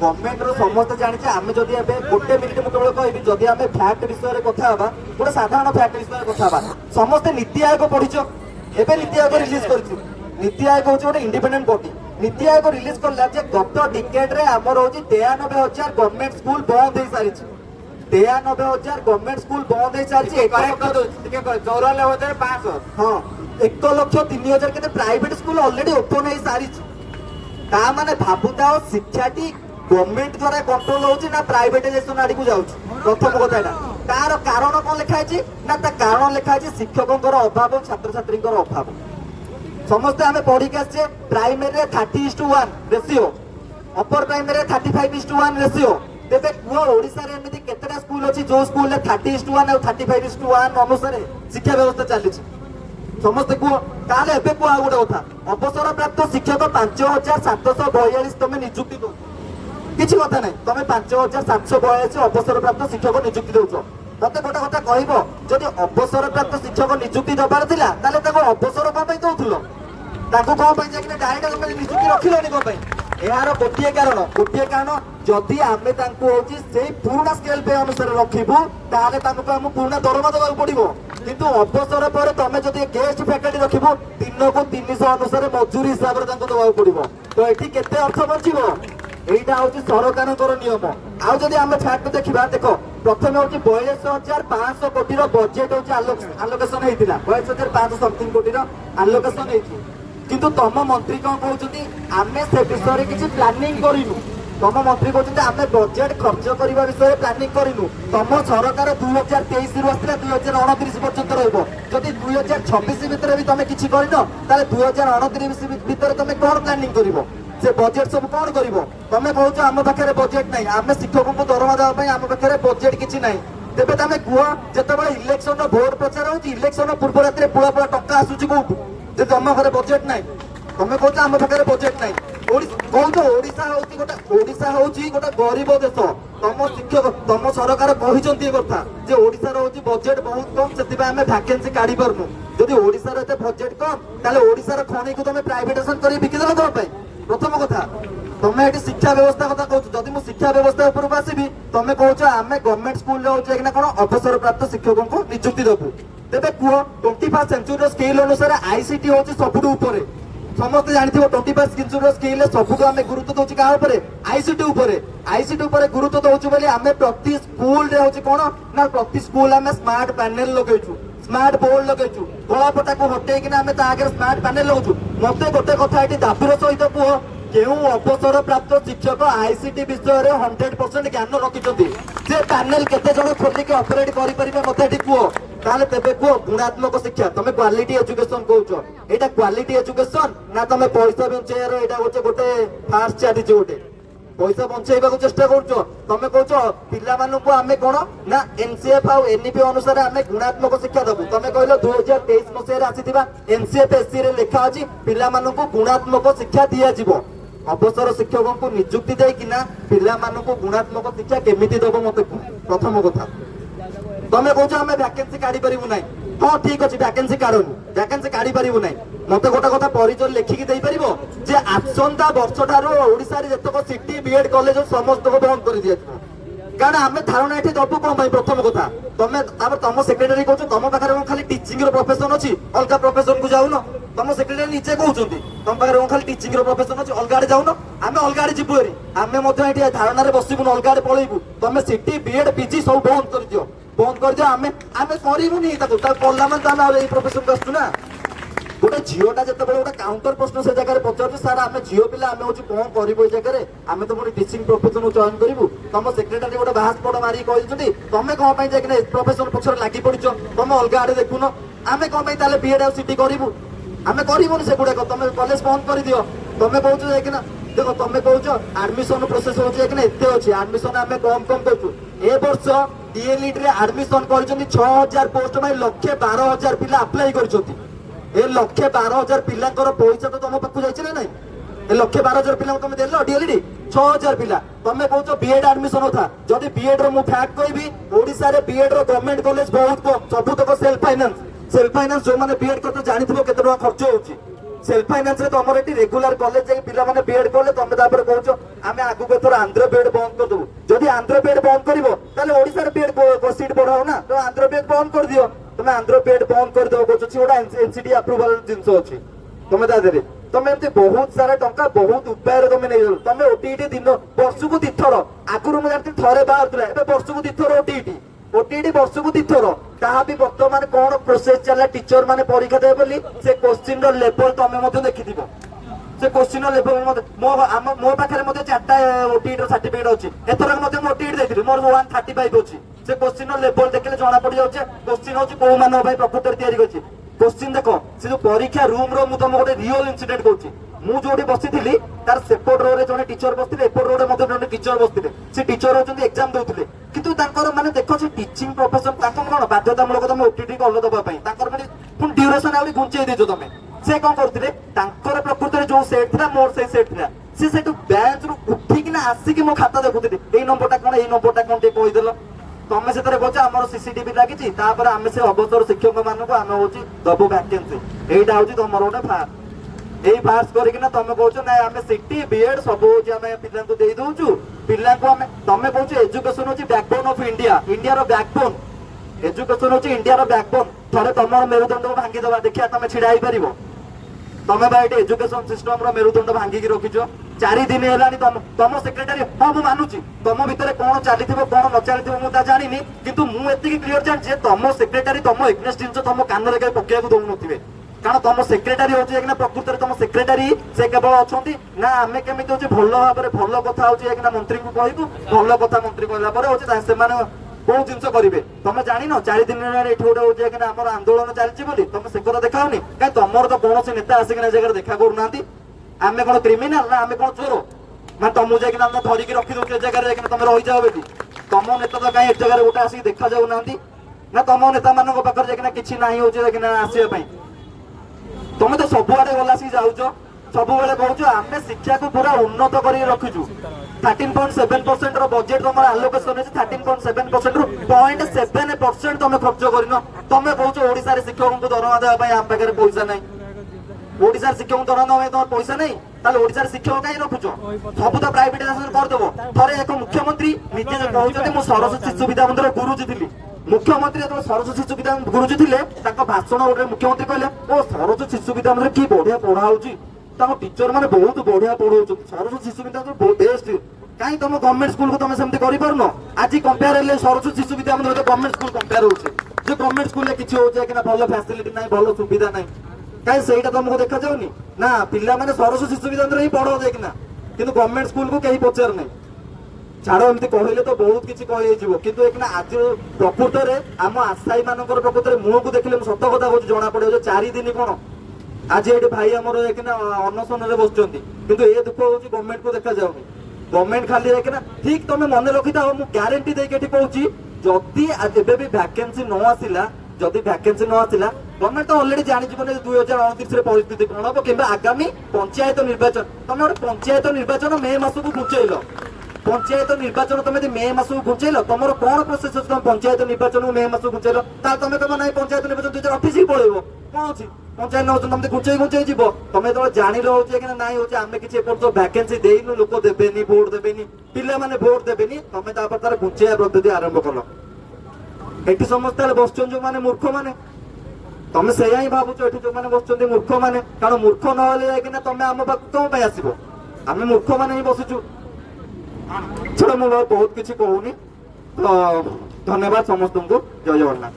Government रो समस्त जानिचे आमे जदि एबे गोटे मिनिट मु केवल कहबी जदि आमे फैक्ट विषय रे कथा हबा गोटे साधारण फैक्ट विषय रे कथा हबा समस्त नीति आयोग पढिचो एबे नीति आयोग रिलीज करछि नीति आयोग होछि गोटे independent body NITI Aayog release करला जे गत डिकेड रे हमर होछि 93,000 गवर्नमेंट स्कूल बंद हे सारिछि 93,000 गवर्नमेंट स्कूल बंद हे सारिछि 94,500 हां 1,03,000 केते प्राइवेट स्कूल ऑलरेडी ओपन हे सारिछि ता माने भाबुता शिक्षाटी गवर्नमेंट द्वारा कंट्रोल होछि ना प्राइवेटाइजेशन आडी को जाउछि प्रथम कथा एटा तार कारण कोन लिखा छि ना ता कारण लिखा छि शिक्षकंकर अभाव छात्र छात्रींकर अभाव समस्त आमे पढी के आछे प्राइमरी रे 30:1 रेशियो अपर प्राइमरी रे 35:1 रेशियो तेबे को ओडिसा रे एमिति केतेटा स्कूल अछि जो स्कूल रे 30:1 और 35:1 अनुसार शिक्षा व्यवस्था चली छि समस्त को ताले एबे को आ गोटे कथा अवसर प्राप्त शिक्षक 5,742 तमे नियुक्ति दो किछि कथा नै तमे 5,742 अवसर प्राप्त शिक्षक नियुक्ति दउछो मते गोटे कथा कहइबो जदि अवसर प्राप्त शिक्षक नियुक्ति दबार थिला ताले ताको अवसर को पई दउथुलो ताको को पई जे कि डायरेक्ट तमे नियुक्ति रखिलोनी को पई एहार गोटिए कारण जदि आमे तांको होची सेही पूर्ण स्केल पे अनुसार रखिबु ताले तांको हम पूर्ण दरमा दबाक पड़िबो किंतु अवसर पर तमे जदि गेस्ट फैकल्टी रखिबो दिन को 300 अनुसार मजूरी हिसाब रे तांको दबाक पड़िबो तो एठी केते अर्थ बचिबो एटा होची सरकारଙ୍କର नियम आ जदि आमे फैक्ट देखिबा देखो प्रथमे होची 42,500 कोटी रो बजेट होची आलोकेशन हेतिला 42,500 समथिंग कोटी रो आलोकेशन हेति किंतु तम मंत्री कोन कहउछथि आमे से विषय रे किछि प्लानिंग करिनु तम मंत्री कहउछथि आमे बजेट खर्च करिबा विषय प्लानिंग करिनु तम सरकार 2023 रु आस्त्रा 2029 पर्यंत रहइबो जदि 2026 भितर भी तमे किछि करिनो ताले 2029 भितर तमे कोन प्लानिंग करिवो से बजेट सब कौन करिवो तमे कहउछ हम पाखरे बजेट नै आमे शिक्षकों को दरमा देबा पई हम पाखरे बजेट किछि नै तेबे तमे कुआ जतबे इलेक्शन रो भोट प्रचार होची इलेक्शन पूर्व रात्रि पुळा पुळा टक्का आसुची को जे तम घरे बजेट नै तमे कहउछ हम पाखरे बजेट नै ओडिसा होची गोटे गरीब देश तम शिक्षक तम सरकार कहिसंती ए कथा जे ओडिसा रो होची बजेट बहुत कम सेति आमे वैकेंसी काढी परनु जदि ओडिसा रो एते बजेट कम ताले ओडिसा रो खणी को तमे प्राइवेटाइजेशन करी बिकि देला तो पई प्रथम कथा तमे एटी शिक्षा व्यवस्था कथा कहउछ जदि मु शिक्षा व्यवस्था ऊपर आसीबी तमे कहउछ आमे गवर्नमेंट स्कूल रे होचे कि ना कोन अवसर प्राप्त शिक्षकों को नियुक्ति देबु तेबे कुओ 21st सेंचुरी स्केल अनुसार आईसीटी होची सबुठु ऊपर समस्त जानिथिबो 21st सेंचुरी स्केल रे सबुठु आमे गुरुत्व दोची का ऊपर आईसीटी ऊपर गुरुत्व दोछु बोली आमे प्रति स्कूल रे होची कोन ना प्रति स्कूल आमे स्मार्ट पैनल लगेछु स्मार्ट बोर्ड लगेछु गोला पटा को हटे कि ना आमे ता आगे स्मार्ट पैनल लगेछु मते गोटे कथा एटी दाबीर सहित कुओ केउ अवसर प्राप्त शिक्षक आईसीटी विषय रे 100% ज्ञान रखिछथि जे पैनल केते जण खोली के ऑपरेट करि परिबे मते एटी कुओ ताले तेबे कुओ गुणात्मक शिक्षा तमे क्वालिटी एजुकेशन कहउछो एटा क्वालिटी एजुकेशन ना तमे पैसा बंचेयर एटा होचे गोटे फास्ट चाटी जोटे पैसा बंचेइबा को चेष्टा करछो तमे कहउछो पिला मानु को आमे कोन ना एनसीएफ आ एनईपी अनुसार आमे गुणात्मक शिक्षा दबु तमे कहलो 2023 मसे रे आसीथिबा एनसीएफ एससी रे लेखा अछि पिला मानु को गुणात्मक शिक्षा दिया जिवो अवसर शिक्षकों को नियुक्ति दे कि ना पिला मानु को गुणात्मक शिक्षा केमिति दबो मते प्रथम कथा तमे कहउछ हमें वैकेंसी काढी परिबु नै हां ठीक अछि वैकेंसी काढनु वैकेंसी काढी परिबु नै मते गोटा कथा परिचय लेखिकी देई परिबो जे आसंता वर्ष ठारो ओडिसा रे जतक सिटी बीएड कॉलेज समस्त को बंद कर दिया कारण आमे धारणा एठी दबु कोन भाई प्रथम कथा तमे तापर तम सेक्रेटरी कहउछ तम पाखरे खाली टीचिंग रो प्रोफेशन अछि अलका प्रोफेशन को जाउनो तम सेक्रेटरी नीचे कहउछंती तम पाखरे खाली टीचिंग रो प्रोफेशन अछि अलगाडे जाउनो आमे अलगाडे जिबु एरी आमे मते एठी धारणा रे बसिबु अलगाडे पळेइबु तमे सिटी बीएड पीजी सब बंद कर दियो आमे करिबुनी ताको ता कोल्ला मन ता ए प्रोफेशन को आस्तु ना गोटे झीओटा जते बळे गोटे काउंटर प्रश्न से जगह रे पचारु सर आमे झीओ पिला आमे होची कोन करिबो ए जगह रे आमे तो मोर टीचिंग प्रोफेशन चयन करिबु तम सेक्रेटरी गोटे बाहास पड मारी कहिसुती तमे कोन पई जे कि प्रोफेशन पछर लागि पडिचो तम अलगा आडे देखुनो आमे कोन पई ताले बीएड और सिटी करिबु आमे करिबोनी से गुडे को तमे कॉलेज बंद करि दियो तमे कहउछ जे कि ना देखो तमे कहउछ एडमिशन प्रोसेस हो जे कि ना एते अछि एडमिशन आमे कम कहउछु ए वर्ष डीएलईडी रे एडमिशन करिसंती 6000 पोस्ट में 1,12,000 पिला अप्लाई करिसंती ए 1,12,000 पिलांकर पैसा तो तुम पाखु जाइछ ना नै ए 1,12,000 पिला तुम देलो डीएलईडी 6000 पिला तमे कहउछ बीएड एडमिशन होता जदि बीएड रो मु फैक्ट कहबी ओडिसा रे बीएड रो गवर्नमेंट कॉलेज बहुत कम सब तक सेल्फ फाइनेंस जो माने बीएड करते जानिथिबो केते टका खर्च होउची सेल्फ फाइनान्स रे तमर एटी रेगुलर कॉलेज जाई पिला माने बीएड करले तमे तापर कहउछो आमे आगु को थोर आंध्र बीएड बंद कर दउ जदि आंध्र बीएड बंद करिवो ताले ओडिसा रे बीएड को सीट बढ़ाओ ना तो आंध्र बीएड बंद कर दियो तमे आंध्र बीएड बंद कर दो कहउछो छिडा एनसीडी अप्रूवल जिंस अछि तमे ता देरे तमे एमते बहुत सारा टंका बहुत उपाय रे तमे नै तमे ओटीटी दिन वर्ष को दिथर आगुरु म जानती थरे बाहरतला एबे वर्ष को दिथर ओटीटी वर्ष को दिथर ताहा भी वर्तमान कोन प्रोसेस चला टीचर माने परीक्षा दे बोली से क्वेश्चन रो लेवल तमे मते देखिथिबो से क्वेश्चन रो लेवल मते मो पाखरे मते चारटा ओटीटी रो सर्टिफिकेट अछि एथरा मते मो ओटीटी देथिलि मोर 135 अछि से क्वेश्चन रो लेवल देखले जणा पड़ी जाउछे क्वेश्चन होछि को मानव भाई प्रकृति तयारी करछि क्वेश्चन देखो से जो परीक्षा रूम रो मु तुम गोटे रियल इंसिडेंट कहूछि मु जोडी बसिथिली तार सेपट रो रे जने टीचर बसिथिले एपट रो रे मते जने टीचर बसिथिले से टीचर होचंदी एग्जाम दउथिले किंतु तांकर माने देखो से टीचिंग प्रोफेशन तांकर कोन बाध्यतामूलक तमे ओटीटी कॉल दबा पई तांकर माने पुन ड्यूरेशन आउरी घुंचेई देजो तमे से कोन करथिले तांकर प्रकृति रे जो सेट थिला मोर से सेट थिला से सेटु बेंच रो उठी कि ना आसी कि मो खाता देखुथिले एई नंबरटा कोन ते कहि देलो तमे से तरे कहछ हमर सीसीटीवी लागिछि तापर आमे से अवसर शिक्षक मानको आमे होछि दबो वैकेंसी एइटा होछि तमर ओटा फार एई पास करि कि ना तमे कहछ ना आमे सिटी बीएड सब होछि आमे पिल्ला को देई दोछु पिल्ला को आमे तमे कहछ एजुकेशन होछि बैकबोन ऑफ इंडिया इंडिया रो बैकबोन एजुकेशन होछि इंडिया रो बैकबोन थरे तमर मेरुदंड को भांगी दबा देखिया तमे छिडाई परिबो तमे भाई एटी एजुकेशन सिस्टम रो मेरुदंड भांगी कि रखिछो 4 दिन हेलानी तम सेक्रेटरी हां मु मानुची तम भितरे कोन चलीथिबो कोन न चलीथिबो मु ता जानिनी किंतु मु एतिकी क्लियर जान जे तम सेक्रेटरी तम इग्नेस जिंस तम कान रे के पकेया को दउ नथिबे कारण तम सेक्रेटरी होची एकना प्रकृति तम सेक्रेटरी से केवल अछंती ना आमे केमिति होची भलो भाबरे भलो कथा होची एकना मंत्री को कहिबु भलो कथा मंत्री कहला परे होची से माने कोन जिंस करिवे तमे जानि न 4 दिन रे एठी होडे होची एकना हमर आंदोलन चलची बोली तमे से कथा देखाउनी काई तमर तो कोनोसी नेता आसी कि ना जगह देखा करू नांती आमे कोन क्रिमिनल ना आमे कोन चोर मैं तुम जाए धरिक रखी दो जगह तुम रही जाओ बेटी तुम नेता तो कहीं जगह गोटे आसिक देखा जाऊ ना तुम नेता मान पाखे जाए कि ना आसवाई तुम तो सबुआड़े गला सी जाऊच सब बेले कहूँ आम शिक्षा को पूरा उन्नत कर रखीचु 13.7% बजेट तुम आलोकेशन है 13.7% रु 0.7% तुम खर्च कर तुम कहूँ ओडिशा रे शिक्षक को दरमा देवाई आम पाखे पैसा नहीं ओडिशा शिक्षक दरमा देवाई तुम पैसा नहीं ताले ओडिशा शिक्षक कहीं रखुच सब तो प्राइवेटाइजेशन करदेव थरे एक मुख्यमंत्री निजे कहते मुझे सरस्वती शिशु विद्या मंदिर गुरुजी थी मुख्यमंत्री जो सरस्वती शिशु विद्या गुरुजी थे भाषण गोटे मुख्यमंत्री कहले ओ सरस्वती शिशु विद्या मंदिर कि बढ़िया पढ़ा टीचर मैंने बहुत बढ़िया पढ़ाऊँ सरस्वती शिशु विद्या मंदिर बेस्ट कहीं तुम गवर्नमेंट स्कूल को तुम सेमती कर आज कंपेयर हेल्ले सरस्वती शिशु विद्या मंदिर गवर्नमेंट स्कूल कंपेयर हो गवर्नमेंट स्कूल किसी हो भल फैसिलिटी ना भल सुविधा ना कहीं से तुमको देखा जाऊनी ना पिला माने सरस्वती शिशु विद्या मंदिर ही पढ़ो देखना किंतु गवर्नमेंट स्कूल को कहीं पचार नहीं छाड़ एमती कहले तो बहुत किसी कह किंतु एक आज प्रकृत में आम आशायी मान प्रकृत में मुह को देखले सत कथा कहूँ जना पड़े 4 दिन कौन आज ये भाई आमर अनशन बस किंतु ये दुख हूँ गवर्नमेंट को देखा जाऊनी गवर्नमेंट खाली देखना ठीक तुम मन रखी था मुझे ग्यारंटी देके कहूँ जदि एबे भी वैकेंसी न आसिला जदि वैकेंसी न आसिला गवर्नमेंट तो अलरेडी जानी 2029 परिस्थिति कौन हम कि आगामी पंचायत निर्वाचन तुम गोटे पंचायत निर्वाचन मे मास को घुंचेल पंचायत निर्वाचन तुम मे मास को घुंचेल तुम कौन प्रोसेस तुम पंचायत निर्वाचन मे मास को घुंचेल तुम कह ना पंचायत निर्वाचन 2028 ही पड़े कौन अच्छी पंचायत निर्वाचन तुम घुंचे घुंचे जीव तुम जो जान कि ना आम किसी वैकेंसी देनु लोक देवेनि भोट देवेनि पिला माने भोट देवेनि तुम तार घुंचेया पद्धति आरंभ कल एटी समस्ते बस जो मैंने मूर्ख मैंने तुम से भावुच जो मैंने बस मूर्ख मैंने कारण मूर्ख ना तुम आम पाक कौन आसब आम मूर्ख मैंने ही बसुचु छड़ा मुझे बहुत किसी कहूनी तो धन्यवाद समस्त को जय जगन्नाथ।